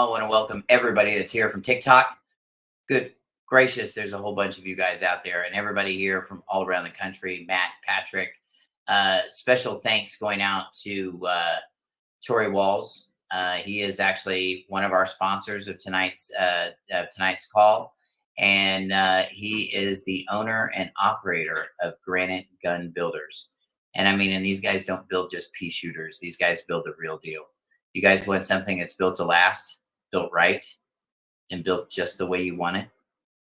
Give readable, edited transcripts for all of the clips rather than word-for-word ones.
I want to welcome everybody that's here from TikTok. Good gracious, there's a whole bunch of you guys out there, and everybody here from all around the country. Matt, Patrick, special thanks going out to Tori Walls. He is actually one of our sponsors of tonight's call, and he is the owner and operator of Granite Gun Builders. And I mean, and these guys don't build just pea shooters; these guys build the real deal. You guys want something that's built to last, built right, and built just the way you want it.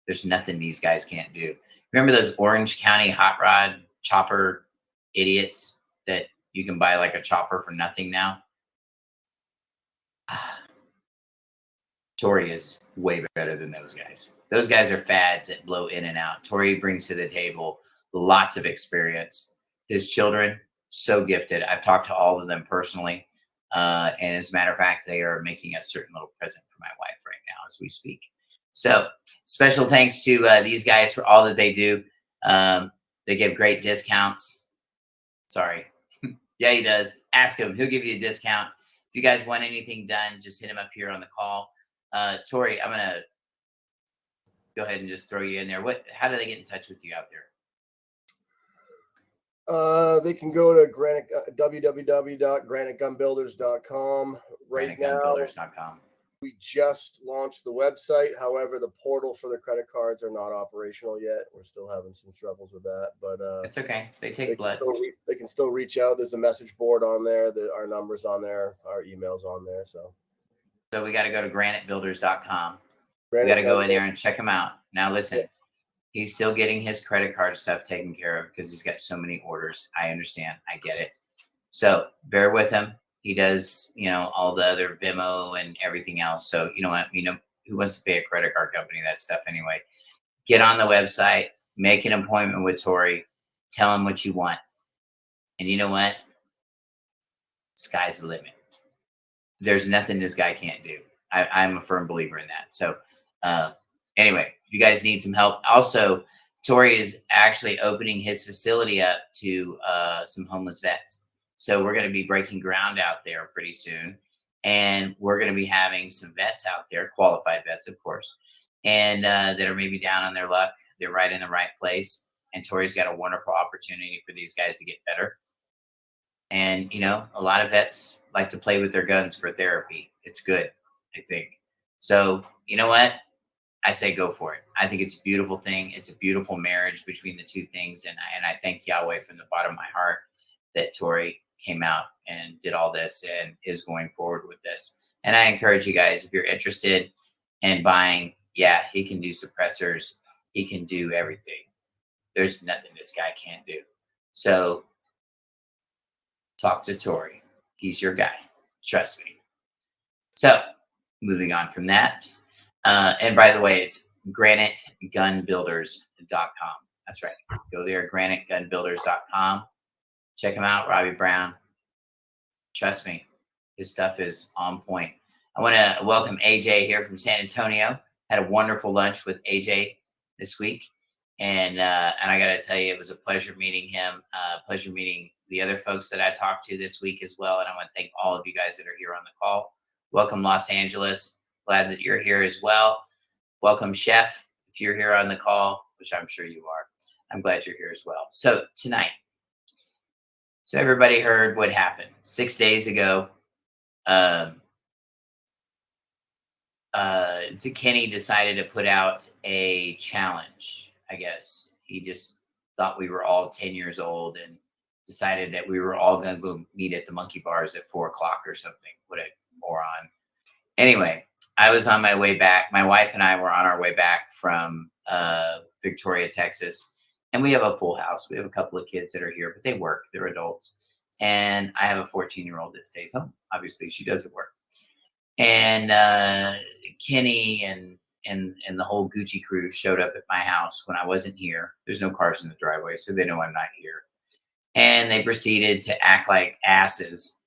There's nothing these guys can't do. Remember those Orange County hot rod chopper idiots that you can buy like a chopper for nothing now? Tori is way better than those guys. Those guys are fads that blow in and out. Tori brings to the table lots of experience. His children, so gifted. I've talked to all of them personally. And as a matter of fact, they are making a certain little present for my wife right now as we speak. So special thanks to these guys for all that they do. They give great discounts. Sorry. Yeah, he does. Ask him. He'll give you a discount. If you guys want anything done, just hit him up here on the call. Tori, I'm going to go ahead and just throw you in there. How do they get in touch with you out there? They can go to www.granitegunbuilders.com. Right now, we just launched the website. However, the portal for the credit cards are not operational yet. We're still having some struggles with that, but it's okay. They take blood. They can still reach out. There's a message board on there. Our numbers on there. Our emails on there. So we got to go to granitebuilders.com. We got to go in there and check them out. Now, listen. Yeah. He's still getting his credit card stuff taken care of because he's got so many orders. I understand. I get it. So bear with him. He does, all the other Venmo and everything else. So you know what? Who wants to pay a credit card company that stuff anyway? Get on the website, make an appointment with Tori, tell him what you want. And you know what? Sky's the limit. There's nothing this guy can't do. I'm a firm believer in that. So anyway, if you guys need some help, also, Tori is actually opening his facility up to some homeless vets. So we're going to be breaking ground out there pretty soon. And we're going to be having some vets out there, qualified vets, of course, and that are maybe down on their luck. They're right in the right place. And Tori's got a wonderful opportunity for these guys to get better. And, a lot of vets like to play with their guns for therapy. It's good, I think. So, you know what? I say go for it. I think it's a beautiful thing. It's a beautiful marriage between the two things. And I thank Yahweh from the bottom of my heart that Tori came out and did all this and is going forward with this. And I encourage you guys, if you're interested in buying, he can do suppressors. He can do everything. There's nothing this guy can't do. So talk to Tori. He's your guy. Trust me. So moving on from that. And by the way, it's granitegunbuilders.com. That's right. Go there, granitegunbuilders.com. Check him out, Robbie Brown. Trust me, his stuff is on point. I want to welcome AJ here from San Antonio. Had a wonderful lunch with AJ this week. And I got to tell you, it was a pleasure meeting him, pleasure meeting the other folks that I talked to this week as well. And I want to thank all of you guys that are here on the call. Welcome, Los Angeles. Glad that you're here as well. Welcome, Chef, if you're here on the call, which I'm sure you are. I'm glad you're here as well. So tonight, everybody heard what happened 6 days ago. Kenny decided to put out a challenge, I guess. He just thought we were all 10 years old and decided that we were all going to go meet at the monkey bars at 4 o'clock or something. What a moron. Anyway, I was on my way back. My wife and I were on our way back from Victoria, Texas. And we have a full house. We have a couple of kids that are here, but they work. They're adults. And I have a 14-year-old that stays home. Obviously, she doesn't work. And Kenny and the whole Gucci crew showed up at my house when I wasn't here. There's no cars in the driveway, so they know I'm not here. And they proceeded to act like asses,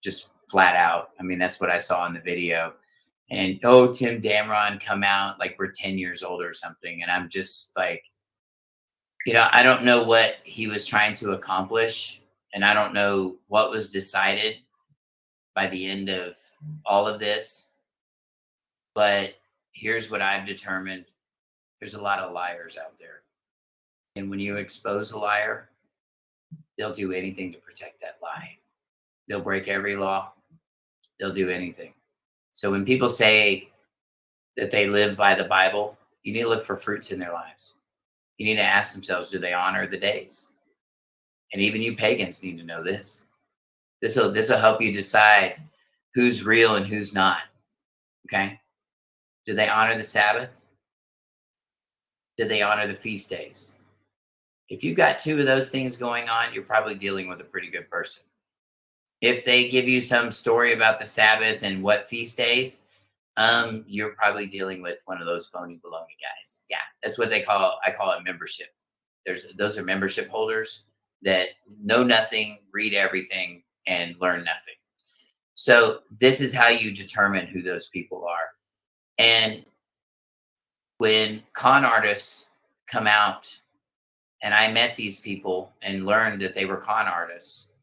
just flat out. I mean, that's what I saw in the video. And, Tim Damron come out like we're 10 years old or something. And I'm just like, I don't know what he was trying to accomplish. And I don't know what was decided by the end of all of this. But here's what I've determined. There's a lot of liars out there. And when you expose a liar, they'll do anything to protect that lie. They'll break every law. They'll do anything. So when people say that they live by the Bible, you need to look for fruits in their lives. You need to ask themselves, do they honor the days? And even you pagans need to know this. This will help you decide who's real and who's not. Okay? Do they honor the Sabbath? Do they honor the feast days? If you've got two of those things going on, you're probably dealing with a pretty good person. If they give you some story about the Sabbath and what feast days, you're probably dealing with one of those phony baloney guys. Yeah, that's what I call it membership. Those are membership holders that know nothing, read everything, and learn nothing. So this is how you determine who those people are. And when con artists come out, and I met these people and learned that they were con artists,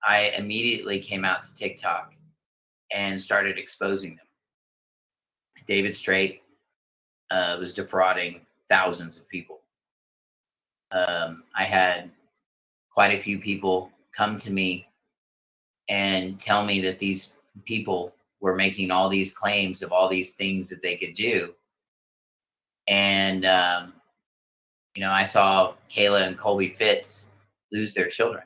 I immediately came out to TikTok and started exposing them. David Straight was defrauding thousands of people. I had quite a few people come to me and tell me that these people were making all these claims of all these things that they could do. And, I saw Kayla and Colby Fitz lose their children.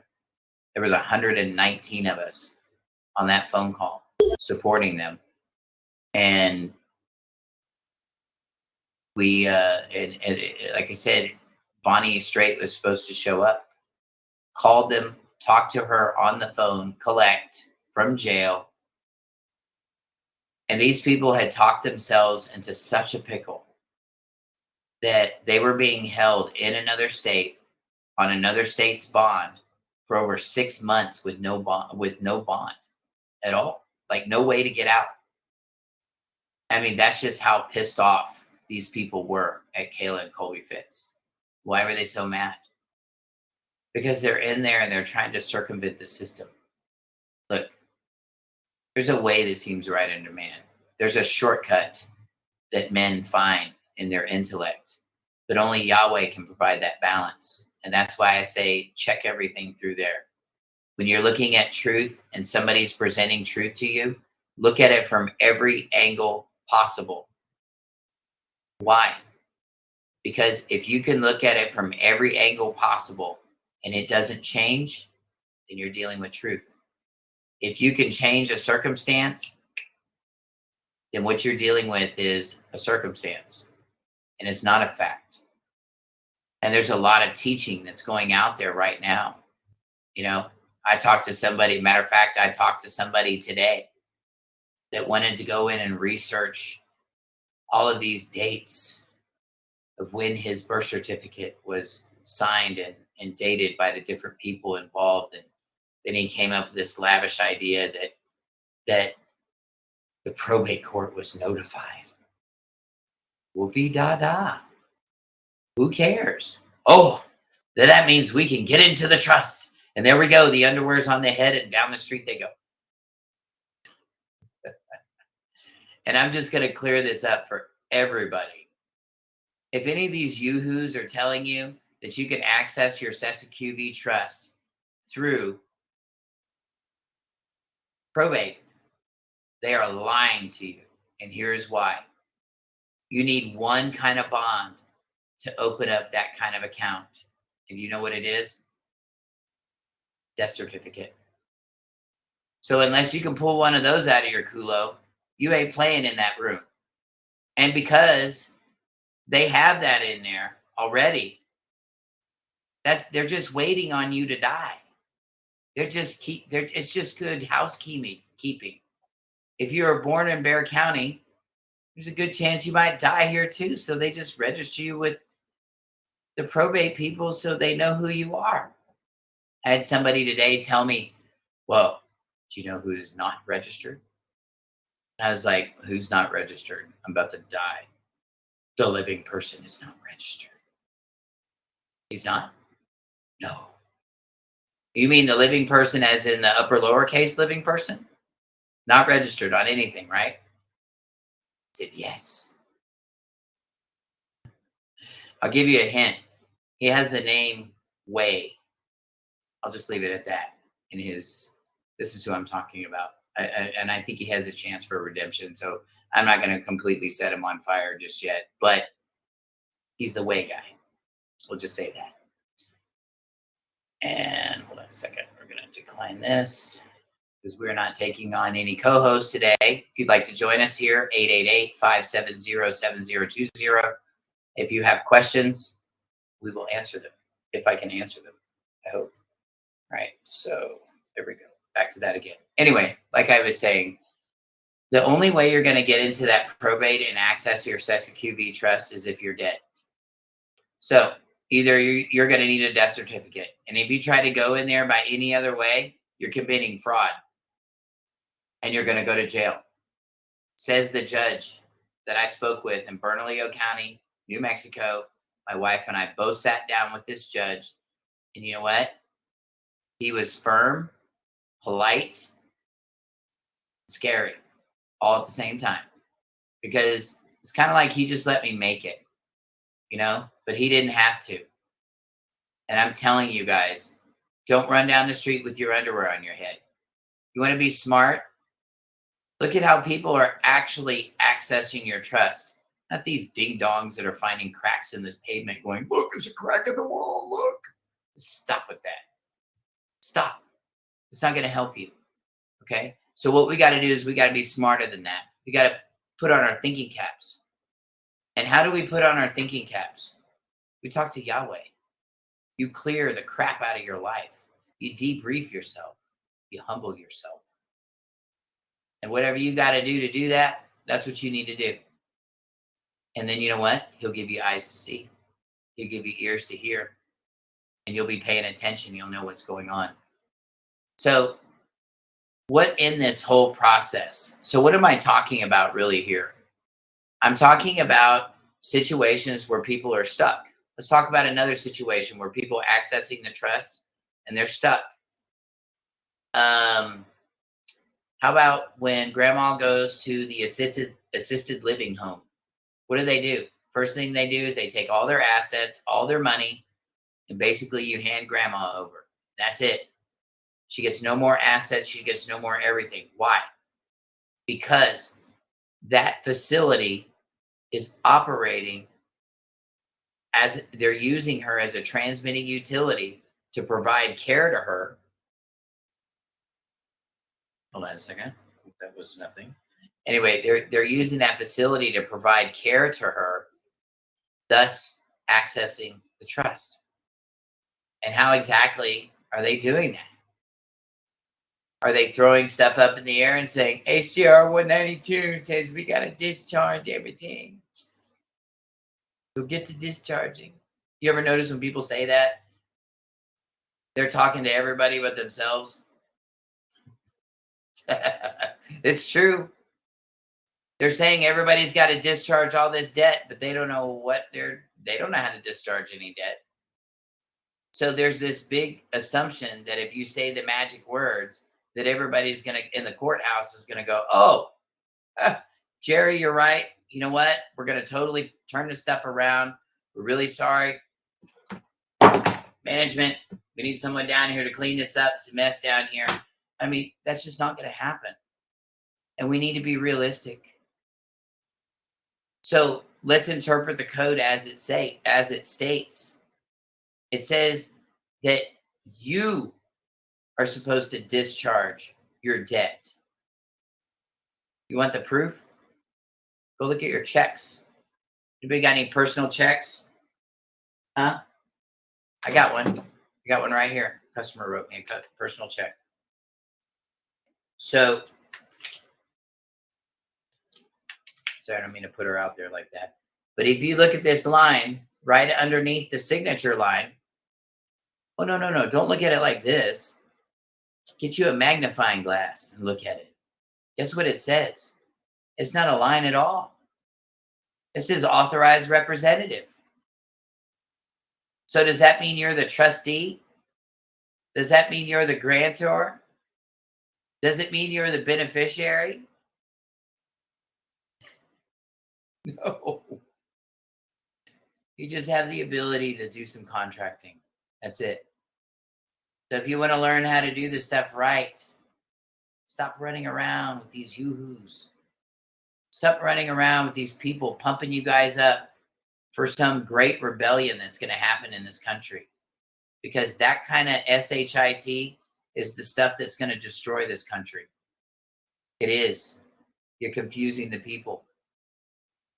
There was 119 of us on that phone call supporting them. And we, like I said, Bonnie Straight was supposed to show up, called them, talked to her on the phone, collect from jail. And these people had talked themselves into such a pickle that they were being held in another state on another state's bond for over 6 months with no bond at all, like no way to get out. I mean, that's just how pissed off these people were at Kayla and Colby Fitz. Why were they so mad? Because they're in there and they're trying to circumvent the system. Look, there's a way that seems right unto man. There's a shortcut that men find in their intellect, but only Yahweh can provide that balance. And that's why I say, check everything through there. When you're looking at truth and somebody's presenting truth to you, look at it from every angle possible. Why? Because if you can look at it from every angle possible and it doesn't change, then you're dealing with truth. If you can change a circumstance, then what you're dealing with is a circumstance and it's not a fact. And there's a lot of teaching that's going out there right now. I talked to somebody, matter of fact, I talked to somebody today that wanted to go in and research all of these dates of when his birth certificate was signed and dated by the different people involved. And then he came up with this lavish idea that the probate court was notified. Whoopee da da. Who cares? Oh, that means we can get into the trust. And there we go. The underwear's on the head and down the street they go. And I'm just going to clear this up for everybody. If any of these yoo-hoos are telling you that you can access your SESA-QV trust through probate, they are lying to you. And here's why. You need one kind of bond to open up that kind of account. And you know what it is? Death certificate. So unless you can pull one of those out of your culo, you ain't playing in that room. And because they have that in there already, they're just waiting on you to die. It's just good housekeeping. If you were born in Bexar County, there's a good chance you might die here too. So they just register you with the probate people so they know who you are. I had somebody today tell me, well, do you know who's not registered? And I was like, who's not registered? I'm about to die. The living person is not registered. He's not? No. You mean the living person as in the upper lowercase living person? Not registered on anything, right? said, yes. I'll give you a hint. He has the name Way. I'll just leave it at that. This is who I'm talking about. And I think he has a chance for redemption. So I'm not going to completely set him on fire just yet, but he's the Way guy. We'll just say that. And hold on a second. We're going to decline this because we're not taking on any co-hosts today. If you'd like to join us here, 888-570-7020. If you have questions, we will answer them, if I can answer them, I hope. Right, so there we go. Back to that again. Anyway, like I was saying, the only way you're going to get into that probate and access your sex QV trust is if you're dead. So either you're going to need a death certificate. And if you try to go in there by any other way, you're committing fraud. And you're going to go to jail. Says the judge that I spoke with in Bernalillo County, New Mexico. My wife and I both sat down with this judge. And you know what? He was firm, polite, scary, all at the same time. Because it's kind of like he just let me make it, but he didn't have to. And I'm telling you guys, don't run down the street with your underwear on your head. You want to be smart? Look at how people are actually accessing your trust. Not these ding-dongs that are finding cracks in this pavement going, look, there's a crack in the wall, look. Stop with that. Stop. It's not going to help you. Okay? So what we got to do is we got to be smarter than that. We got to put on our thinking caps. And how do we put on our thinking caps? We talk to Yahweh. You clear the crap out of your life. You debrief yourself. You humble yourself. And whatever you got to do that, that's what you need to do. And then you know what? He'll give you eyes to see. He'll give you ears to hear. And you'll be paying attention. You'll know what's going on. So what in this whole process? So what am I talking about really here? I'm talking about situations where people are stuck. Let's talk about another situation where people are accessing the trust and they're stuck. How about when grandma goes to the assisted living home? What do? First thing they do is they take all their assets, all their money, and basically you hand grandma over. That's it. She gets no more assets. She gets no more everything. Why? Because that facility is operating as they're using her as a transmitting utility to provide care to her. Hold on a second. That was nothing. Anyway, they're using that facility to provide care to her, thus accessing the trust. And how exactly are they doing that? Are they throwing stuff up in the air and saying, HCR 192 says we got to discharge everything? So get to discharging. You ever notice when people say that? They're talking to everybody but themselves. It's true. They're saying everybody's got to discharge all this debt, but they don't know they don't know how to discharge any debt. So there's this big assumption that if you say the magic words, that everybody's in the courthouse is going to go, oh, Jerry, you're right. You know what? We're going to totally turn this stuff around. We're really sorry. Management, we need someone down here to clean this up. It's a mess down here. I mean, that's just not going to happen. And we need to be realistic. So let's interpret the code as it states. It says that you are supposed to discharge your debt. You want the proof? Go look at your checks. Anybody got any personal checks? Huh? I got one. I got one right here. Customer wrote me a personal check. So, sorry, I don't mean to put her out there like that. But if you look at this line right underneath the signature line, oh, no. Don't look at it like this. Get you a magnifying glass and look at it. Guess what it says? It's not a line at all. It says authorized representative. So does that mean you're the trustee? Does that mean you're the grantor? Does it mean you're the beneficiary? No. You just have the ability to do some contracting. That's it. So if you want to learn how to do this stuff right, stop running around with these yoo-hoos. Stop running around with these people pumping you guys up for some great rebellion that's going to happen in this country. Because that kind of SHIT is the stuff that's going to destroy this country. It is. You're confusing the people.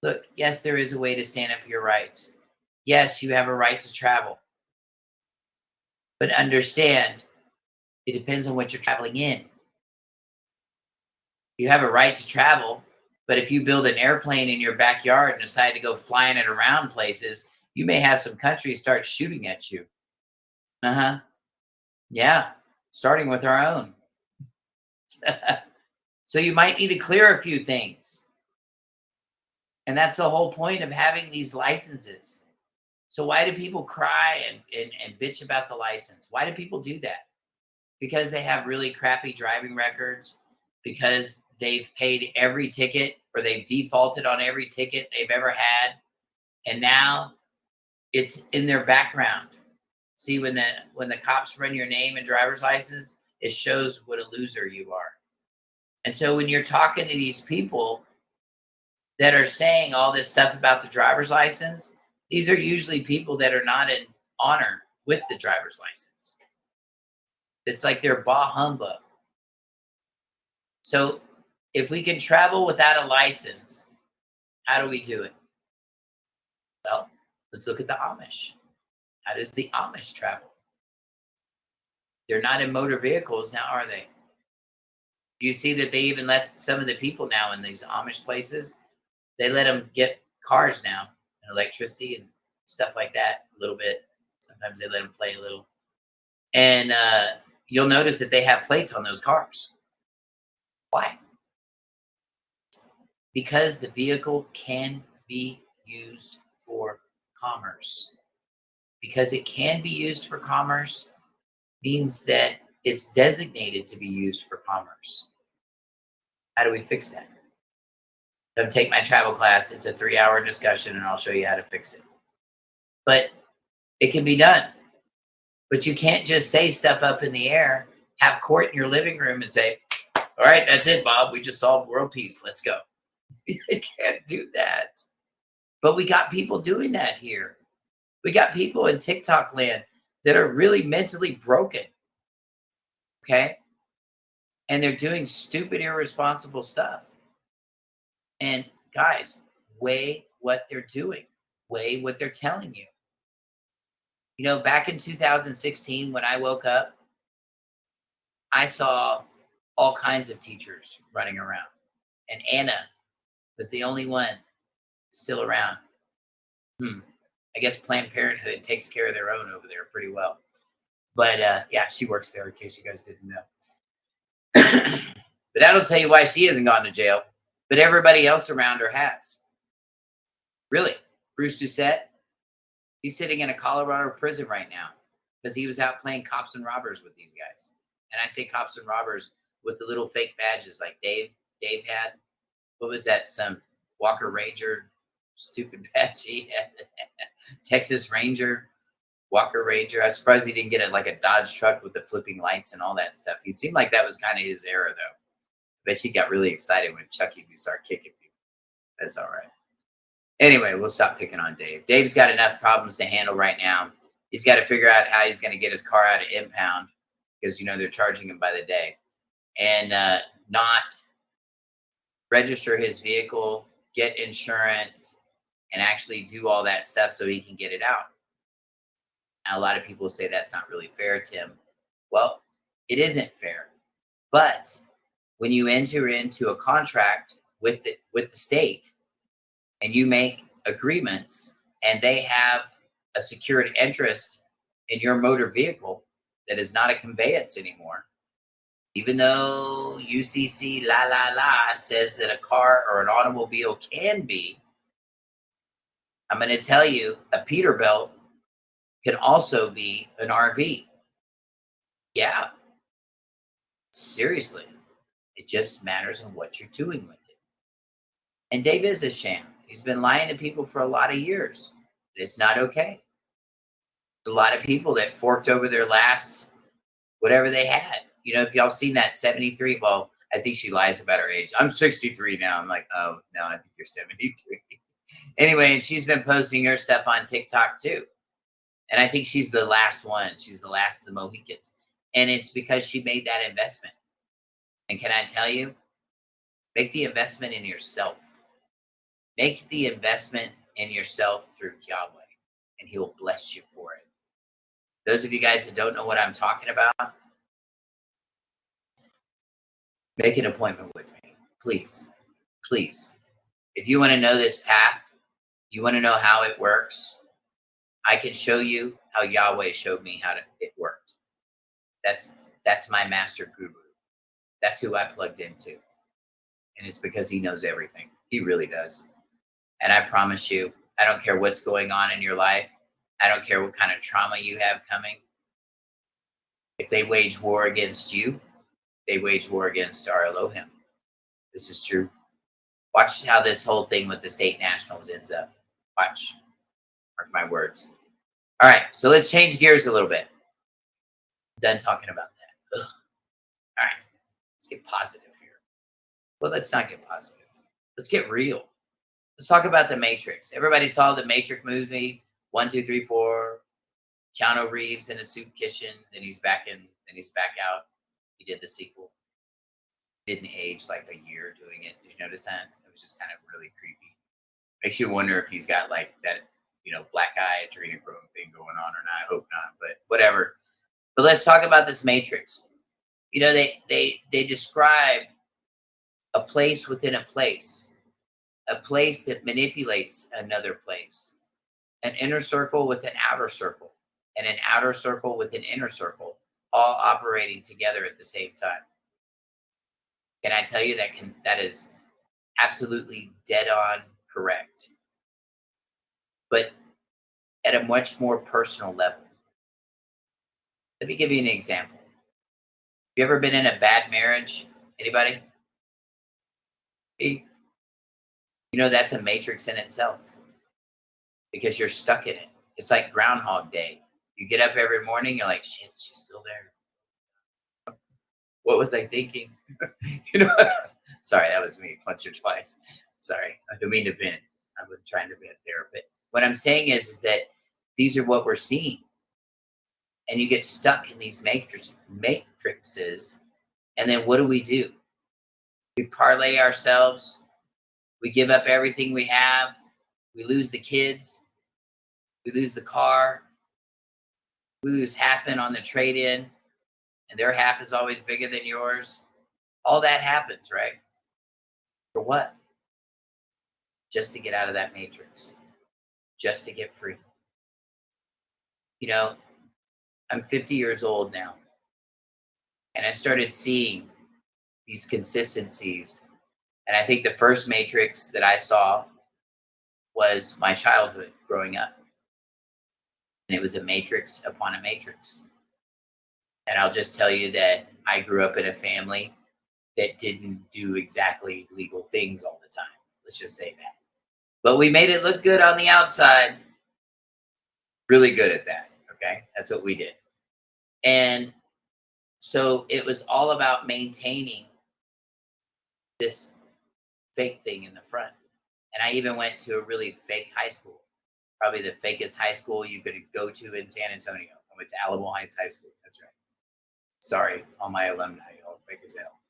Look, yes, there is a way to stand up for your rights. Yes, you have a right to travel. But understand, it depends on what you're traveling in. You have a right to travel, but if you build an airplane in your backyard and decide to go flying it around places, you may have some countries start shooting at you. Uh-huh. Yeah, starting with our own. So you might need to clear a few things. And that's the whole point of having these licenses. So why do people cry and bitch about the license? Why do people do that? Because they have really crappy driving records, because they've paid every ticket or they've defaulted on every ticket they've ever had. And now it's in their background. See, when the cops run your name and driver's license, it shows what a loser you are. And so when you're talking to these people that are saying all this stuff about the driver's license, these are usually people that are not in honor with the driver's license. It's like they're bah humbug. So if we can travel without a license, how do we do it? Well, let's look at the Amish. How does the Amish travel? They're not in motor vehicles now, are they? Do you see that they even let some of the people now in these Amish places, they let them get cars now and electricity and stuff like that a little bit. Sometimes they let them play a little. And you'll notice that they have plates on those cars. Why? Because the vehicle can be used for commerce. Because it can be used for commerce means that it's designated to be used for commerce. How do we fix that? Come take my travel class. It's a 3-hour discussion and I'll show you how to fix it. But it can be done. But you can't just say stuff up in the air, have court in your living room and say, all right, that's it, Bob. We just solved world peace. Let's go. You can't do that. But we got people doing that here. We got people in TikTok land that are really mentally broken. Okay? And they're doing stupid, irresponsible stuff. And guys, weigh what they're doing. Weigh what they're telling you. You know, back in 2016, when I woke up, I saw all kinds of teachers running around. And Anna was the only one still around. I guess Planned Parenthood takes care of their own over there pretty well. But yeah, she works there in case you guys didn't know. But that'll tell you why she hasn't gone to jail. But everybody else around her has. Really. Bruce Doucette, he's sitting in a Colorado prison right now because he was out playing cops and robbers with these guys. And I say cops and robbers with the little fake badges like Dave had. What was that? Some Walker Ranger stupid badge he had. Texas Ranger, Walker Ranger. I was surprised he didn't get it like a Dodge truck with the flipping lights and all that stuff. He seemed like that was kind of his era, though. I bet he got really excited when Chucky would start kicking people. That's all right. Anyway, we'll stop picking on Dave. Dave's got enough problems to handle right now. He's got to figure out how he's going to get his car out of impound because, you know, they're charging him by the day. And not register his vehicle, get insurance, and actually do all that stuff so he can get it out. Now, a lot of people say that's not really fair, Tim. Well, it isn't fair. But when you enter into a contract with the state and you make agreements and they have a secured interest in your motor vehicle that is not a conveyance anymore, even though UCC says that a car or an automobile can be, I'm going to tell you a Peterbilt can also be an RV. Yeah. Seriously. It just matters on what you're doing with it. And Dave is a sham. He's been lying to people for a lot of years. It's not okay. There's a lot of people that forked over their last whatever they had. You know, if y'all seen that 73, well, I think she lies about her age. I'm 63 now. I'm like, oh, no, I think you're 73. Anyway, and she's been posting her stuff on TikTok too. And I think she's the last one. She's the last of the Mohicans. And it's because she made that investment. And can I tell you, make the investment in yourself. Make the investment in yourself through Yahweh, and he will bless you for it. Those of you guys that don't know what I'm talking about, make an appointment with me, please. Please. If you want to know this path, you want to know how it works, I can show you how Yahweh showed me how it worked. That's my master guru. That's who I plugged into. And it's because he knows everything. He really does. And I promise you, I don't care what's going on in your life. I don't care what kind of trauma you have coming. If they wage war against you, they wage war against our Elohim. This is true. Watch how this whole thing with the state nationals ends up. Watch. Mark my words. All right, so let's change gears a little bit. Done talking about that. Ugh. All right, let's get positive here. Well, let's not get positive. Let's get real. Let's talk about The Matrix. Everybody saw the Matrix movie, 1, 2, 3, 4. Keanu Reeves in a soup kitchen. Then he's back in. Then he's back out. He did the sequel. Didn't age like a year doing it. Did you notice that? It was just kind of really creepy. Makes you wonder if he's got like that, black eye adrenochrome thing going on or not. I hope not, but whatever. But let's talk about this Matrix. They describe a place within a place that manipulates another place, an inner circle with an outer circle, and an outer circle with an inner circle, all operating together at the same time. Can I tell you that is absolutely dead on correct, but at a much more personal level. Let me give you an example. Have you ever been in a bad marriage? Anybody? That's a matrix in itself because you're stuck in it. It's like Groundhog Day. You get up every morning, you're like, shit, she's still there. What was I thinking? Sorry, that was me once or twice. Sorry, I don't mean to vent. I wasn't trying to vent there. But what I'm saying is that these are what we're seeing. And you get stuck in these matrices. And then what do? We parlay ourselves. We give up everything we have. We lose the kids. We lose the car. We lose half in on the trade-in. And their half is always bigger than yours. All that happens, right? For what? Just to get out of that matrix. Just to get free. I'm 50 years old now. And I started seeing these consistencies. And I think the first matrix that I saw was my childhood growing up. And it was a matrix upon a matrix. And I'll just tell you that I grew up in a family that didn't do exactly legal things all the time. Let's just say that. But we made it look good on the outside. Really good at that. Okay. That's what we did. And so it was all about maintaining this fake thing in the front. And I even went to a really fake high school, probably the fakest high school you could go to in San Antonio. I went to Alamo Heights High School. That's right. Sorry, all my alumni, y'all fake as hell.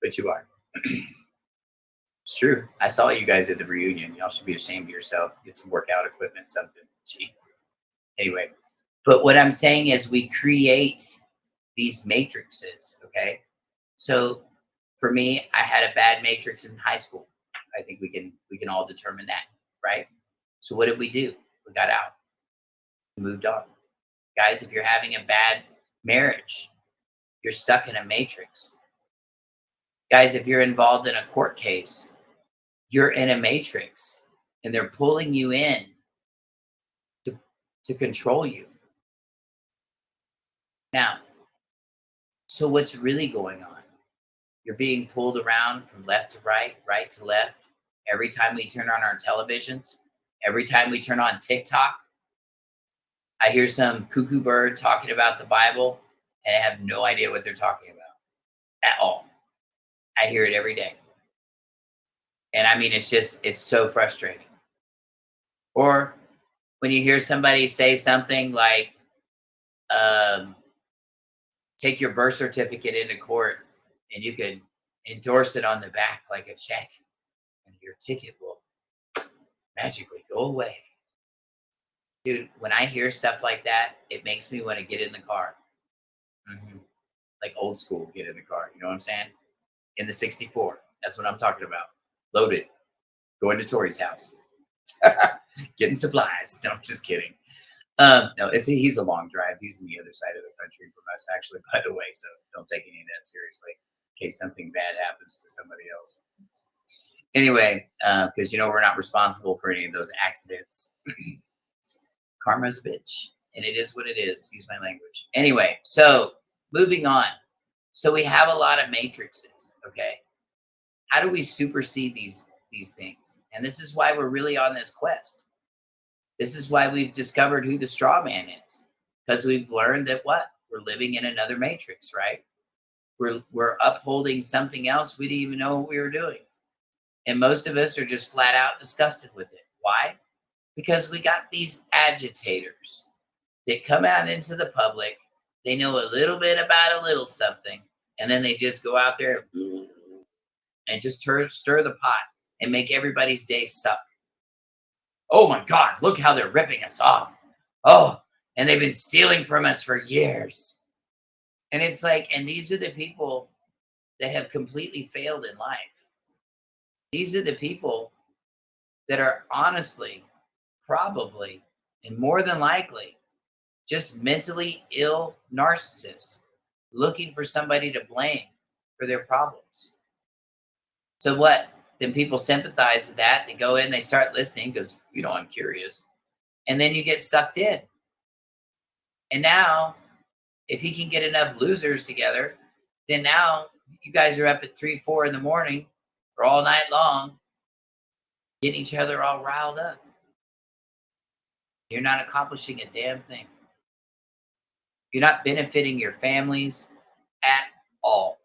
But you are. It's true. I saw you guys at the reunion. Y'all should be ashamed of yourself. Get some workout equipment, something. Jeez. Anyway, but what I'm saying is we create these matrices, okay? So for me, I had a bad matrix in high school. I think we can all determine that, right? So what did we do? We got out. We moved on. Guys, if you're having a bad marriage, you're stuck in a matrix. Guys, if you're involved in a court case, you're in a matrix and they're pulling you in to control you. Now, so what's really going on? You're being pulled around from left to right, right to left, every time we turn on our televisions, every time we turn on TikTok, I hear some cuckoo bird talking about the Bible, and I have no idea what they're talking about at all. I hear it every day. And I mean, it's so frustrating. Or when you hear somebody say something like, take your birth certificate into court and you can endorse it on the back like a check, and your ticket will magically go away. Dude, when I hear stuff like that, it makes me want to get in the car. Like old school, get in the car. You know what I'm saying? In the 64. That's what I'm talking about. Loaded. Going to Tori's house. Getting supplies. No, I'm just kidding. No, he's a long drive. He's on the other side of the country from us, actually, by the way. So don't take any of that seriously in case something bad happens to somebody else. Anyway, because we're not responsible for any of those accidents. Karma's a bitch, and it is what it is. Excuse my language. Anyway, so moving on. So we have a lot of matrices. Okay, how do we supersede these things? And this is why we're really on this quest. This is why we've discovered who the straw man is, because we've learned that we're living in another matrix, right? We're upholding something else we didn't even know what we were doing, and most of us are just flat out disgusted with it. Why? Because we got these agitators that come out into the public. They know a little bit about a little something, and then they just go out there and just stir the pot and make everybody's day suck. Oh my God, look how they're ripping us off. Oh, and they've been stealing from us for years. And it's like, and these are the people that have completely failed in life. These are the people that are honestly, probably, and more than likely, just mentally ill narcissists looking for somebody to blame for their problems. So what? Then people sympathize with that. They go in, they start listening because, I'm curious. And then you get sucked in. And now, if he can get enough losers together, then now you guys are up at 3, 4 in the morning or all night long, getting each other all riled up. You're not accomplishing a damn thing. You're not benefiting your families at all.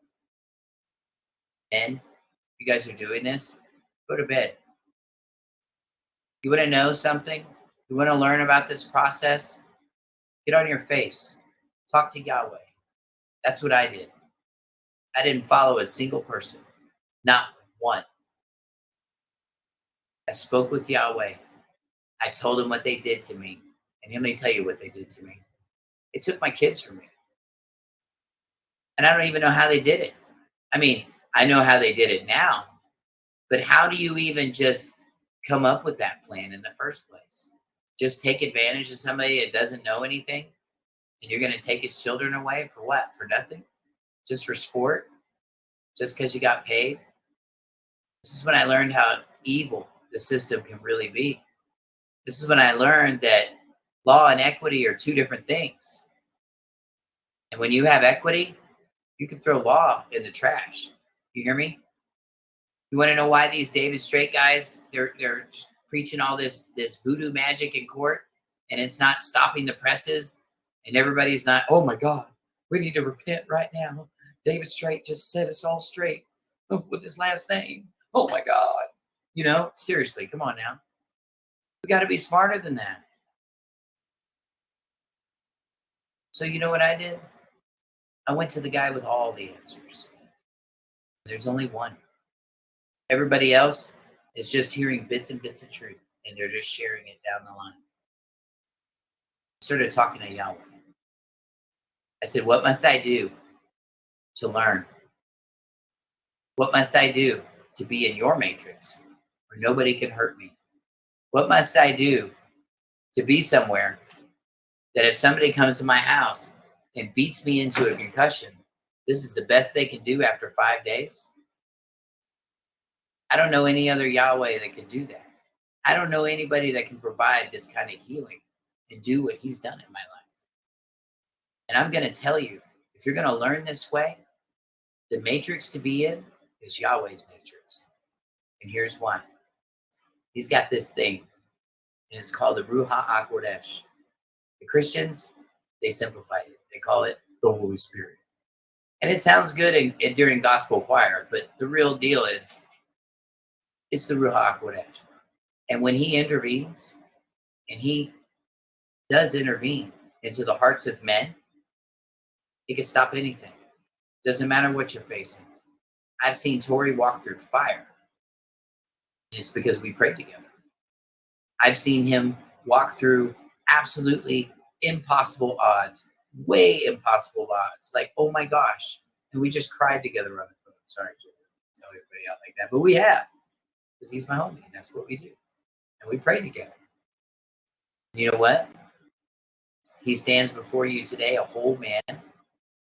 And you guys are doing this, go to bed. You want to know something? You want to learn about this process? Get on your face. Talk to Yahweh. That's what I did. I didn't follow a single person. Not one. I spoke with Yahweh. I told him what they did to me. And let me tell you what they did to me. They took my kids from me. And I don't even know how they did it. I mean, I know how they did it now. But how do you even just come up with that plan in the first place? Just take advantage of somebody that doesn't know anything? And you're going to take his children away for what? For nothing? Just for sport? Just because you got paid? This is when I learned how evil the system can really be. This is when I learned that law and equity are two different things. And when you have equity, you can throw law in the trash. You hear me? You want to know why these David Straight guys, they're preaching all this voodoo magic in court, and it's not stopping the presses, and everybody's not, oh my God, we need to repent right now. David Straight just set us all straight with his last name. Oh my God. Seriously, come on now. We got to be smarter than that. So you know what I did? I went to the guy with all the answers. There's only one. Everybody else is just hearing bits and bits of truth, and they're just sharing it down the line. I started talking to Yahweh. I said, what must I do to learn? What must I do to be in your matrix where nobody can hurt me? What must I do to be somewhere that if somebody comes to my house and beats me into a concussion, this is the best they can do after 5 days? I don't know any other Yahweh that can do that. I don't know anybody that can provide this kind of healing and do what he's done in my life. And I'm going to tell you, if you're going to learn this way, the matrix to be in is Yahweh's matrix. And here's why. He's got this thing, and it's called the Ruha HaKodesh. The Christians, they simplified it. They call it the Holy Spirit. And it sounds good during gospel choir, but the real deal is it's the Ruha HaKodesh. And when he intervenes, and he does intervene into the hearts of men, he can stop anything. Doesn't matter what you're facing. I've seen Tori walk through fire. And it's because we prayed together. I've seen him walk through absolutely impossible odds, way impossible odds. Like, oh my gosh. And we just cried together on the phone. Sorry to tell everybody out like that. But we have. Because he's my homie. And that's what we do. And we pray together. You know what? He stands before you today, a whole man,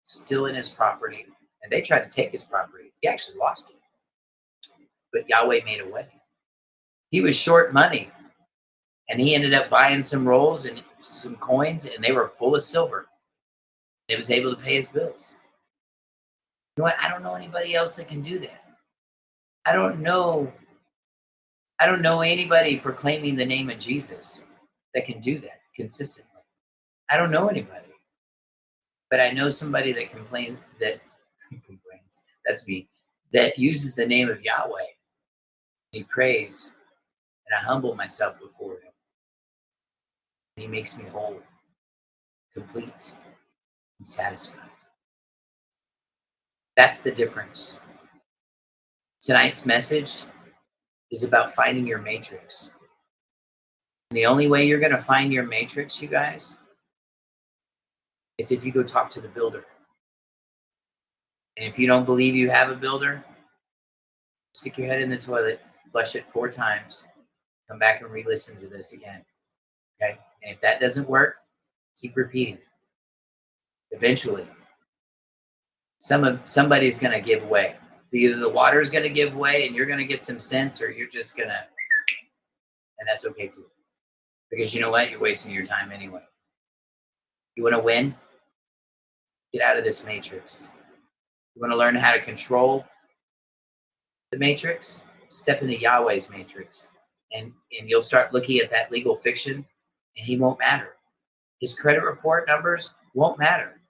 still in his property. And they tried to take his property. He actually lost it. But Yahweh made a way. He was short money. And he ended up buying some rolls and some coins, and they were full of silver. He was able to pay his bills. You know what? I don't know anybody else that can do that. I don't know anybody proclaiming the name of Jesus that can do that consistently. I don't know anybody. But I know somebody that complains, that's me, that uses the name of Yahweh. He prays, and I humble myself before him. And he makes me whole, complete, and satisfied. That's the difference. Tonight's message is about finding your matrix. And the only way you're going to find your matrix, you guys, is if you go talk to the builder. And if you don't believe you have a builder, stick your head in the toilet, flush it 4 times, come back and re-listen to this again. Okay? And if that doesn't work, keep repeating. Eventually, somebody's going to give way. Either the water's going to give way and you're going to get some sense, or you're just going to, and that's okay too. Because you know what? You're wasting your time anyway. You want to win? Get out of this matrix. You want to learn how to control the matrix? Step into Yahweh's matrix. And you'll start looking at that legal fiction, and he won't matter. His credit report numbers won't matter.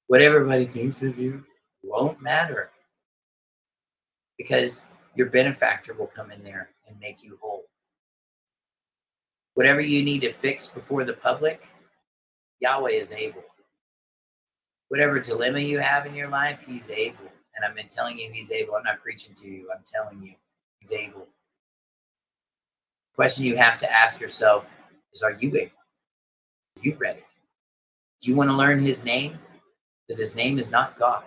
What everybody thinks of you won't matter. Because your benefactor will come in there and make you whole. Whatever you need to fix before the public, Yahweh is able. Whatever dilemma you have in your life, he's able. And I've been telling you he's able. I'm not preaching to you. I'm telling you he's able. The question you have to ask yourself is, are you able? Are you ready? Do you want to learn his name? Because his name is not God.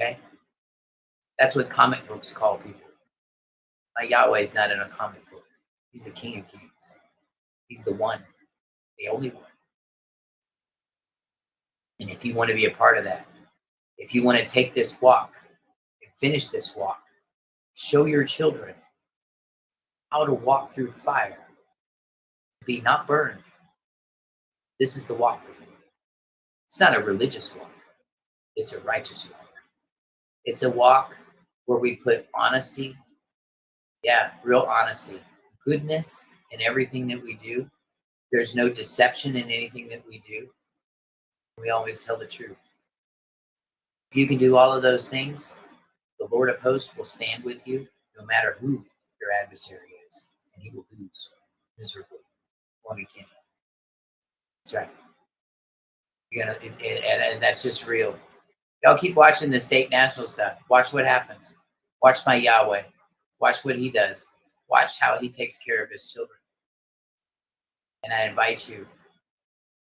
Okay? That's what comic books call people. My Yahweh is not in a comic book. He's the King of Kings. He's the one, the only one. And if you want to be a part of that, if you want to take this walk and finish this walk, show your children how to walk through fire, be not burned. This is the walk for you. It's not a religious walk. It's a righteous walk. It's a walk where we put honesty, real honesty, goodness in everything that we do. There's no deception in anything that we do. We always tell the truth. If you can do all of those things, the Lord of hosts will stand with you no matter who your adversary is, and he will lose miserably when he can. That's right. And that's just real. Y'all keep watching the state national stuff. Watch what happens. Watch my Yahweh. Watch what he does. Watch how he takes care of his children. And I invite you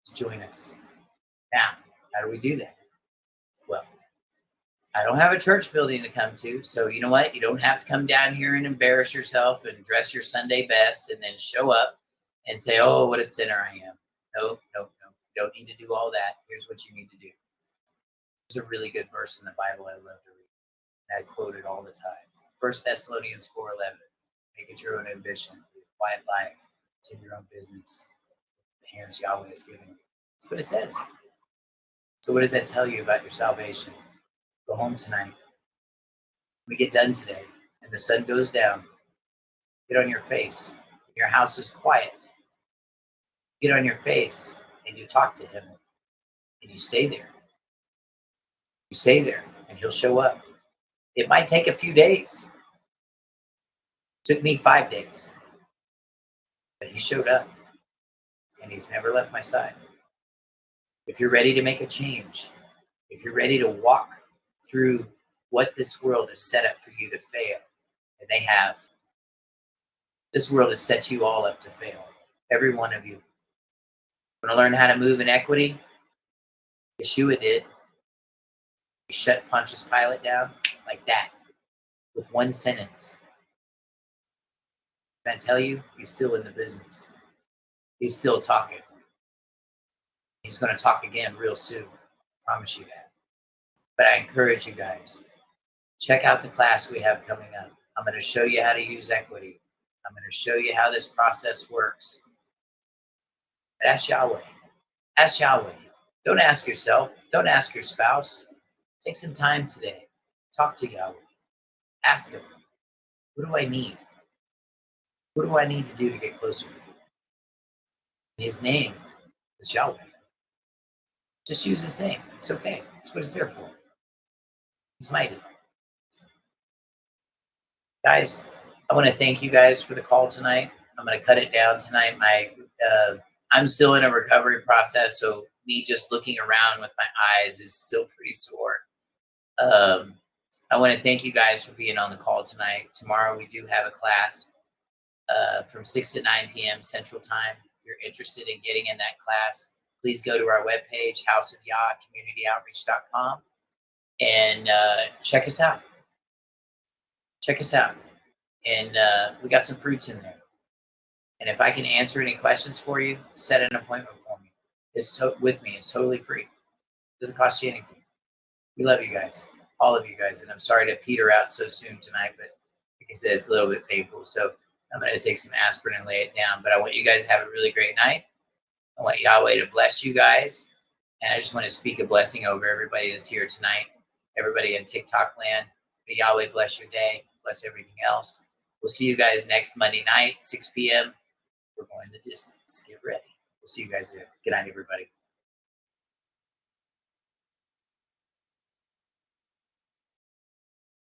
to join us. Now, how do we do that? Well, I don't have a church building to come to, so you know what? You don't have to come down here and embarrass yourself and dress your Sunday best and then show up and say, oh, what a sinner I am. No. You don't need to do all that. Here's what you need to do. There's a really good verse in the Bible I love to read. I quote it all the time. 1 Thessalonians 4:11. Make it your own ambition. Live a quiet life. It's in your own business. The hands Yahweh is giving you. That's what it says. So what does that tell you about your salvation? Go home tonight. We get done today, and the sun goes down. Get on your face. Your house is quiet. Get on your face and you talk to him and you stay there. You stay there and he'll show up. It might take a few days. It took me 5 days. But he showed up and he's never left my side. If you're ready to make a change, if you're ready to walk through what this world has set up for you to fail, and they have, this world has set you all up to fail. Every one of you. Want to learn how to move in equity? Yeshua did. He shut Pontius Pilate down like that with one sentence. Can I tell you, he's still in the business. He's still talking. He's going to talk again real soon. I promise you that. But I encourage you guys, check out the class we have coming up. I'm going to show you how to use equity. I'm going to show you how this process works. But ask Yahweh. Ask Yahweh. Don't ask yourself. Don't ask your spouse. Take some time today. Talk to Yahweh. Ask him, what do I need? What do I need to do to get closer to you? His name is Yahweh. Just use his name. It's okay. That's what it's there for. He's mighty. Guys, I want to thank you guys for the call tonight. I'm going to cut it down tonight. I'm still in a recovery process, so me just looking around with my eyes is still pretty sore. I want to thank you guys for being on the call tonight. Tomorrow we do have a class from 6 to 9 p.m. Central Time. If you're interested in getting in that class, please go to our webpage, houseofyah.communityoutreach.com, and check us out. Check us out. And we got some fruits in there. And if I can answer any questions for you, set an appointment for me. With me. It's totally free. Doesn't cost you anything. We love you guys. All of you guys. And I'm sorry to peter out so soon tonight, but like I said, it's a little bit painful. So I'm going to take some aspirin and lay it down. But I want you guys to have a really great night. I want Yahweh to bless you guys. And I just want to speak a blessing over everybody that's here tonight. Everybody in TikTok land. May Yahweh bless your day. Bless everything else. We'll see you guys next Monday night, 6 p.m. We're going the distance. Get ready. We'll see you guys there. Good night, everybody.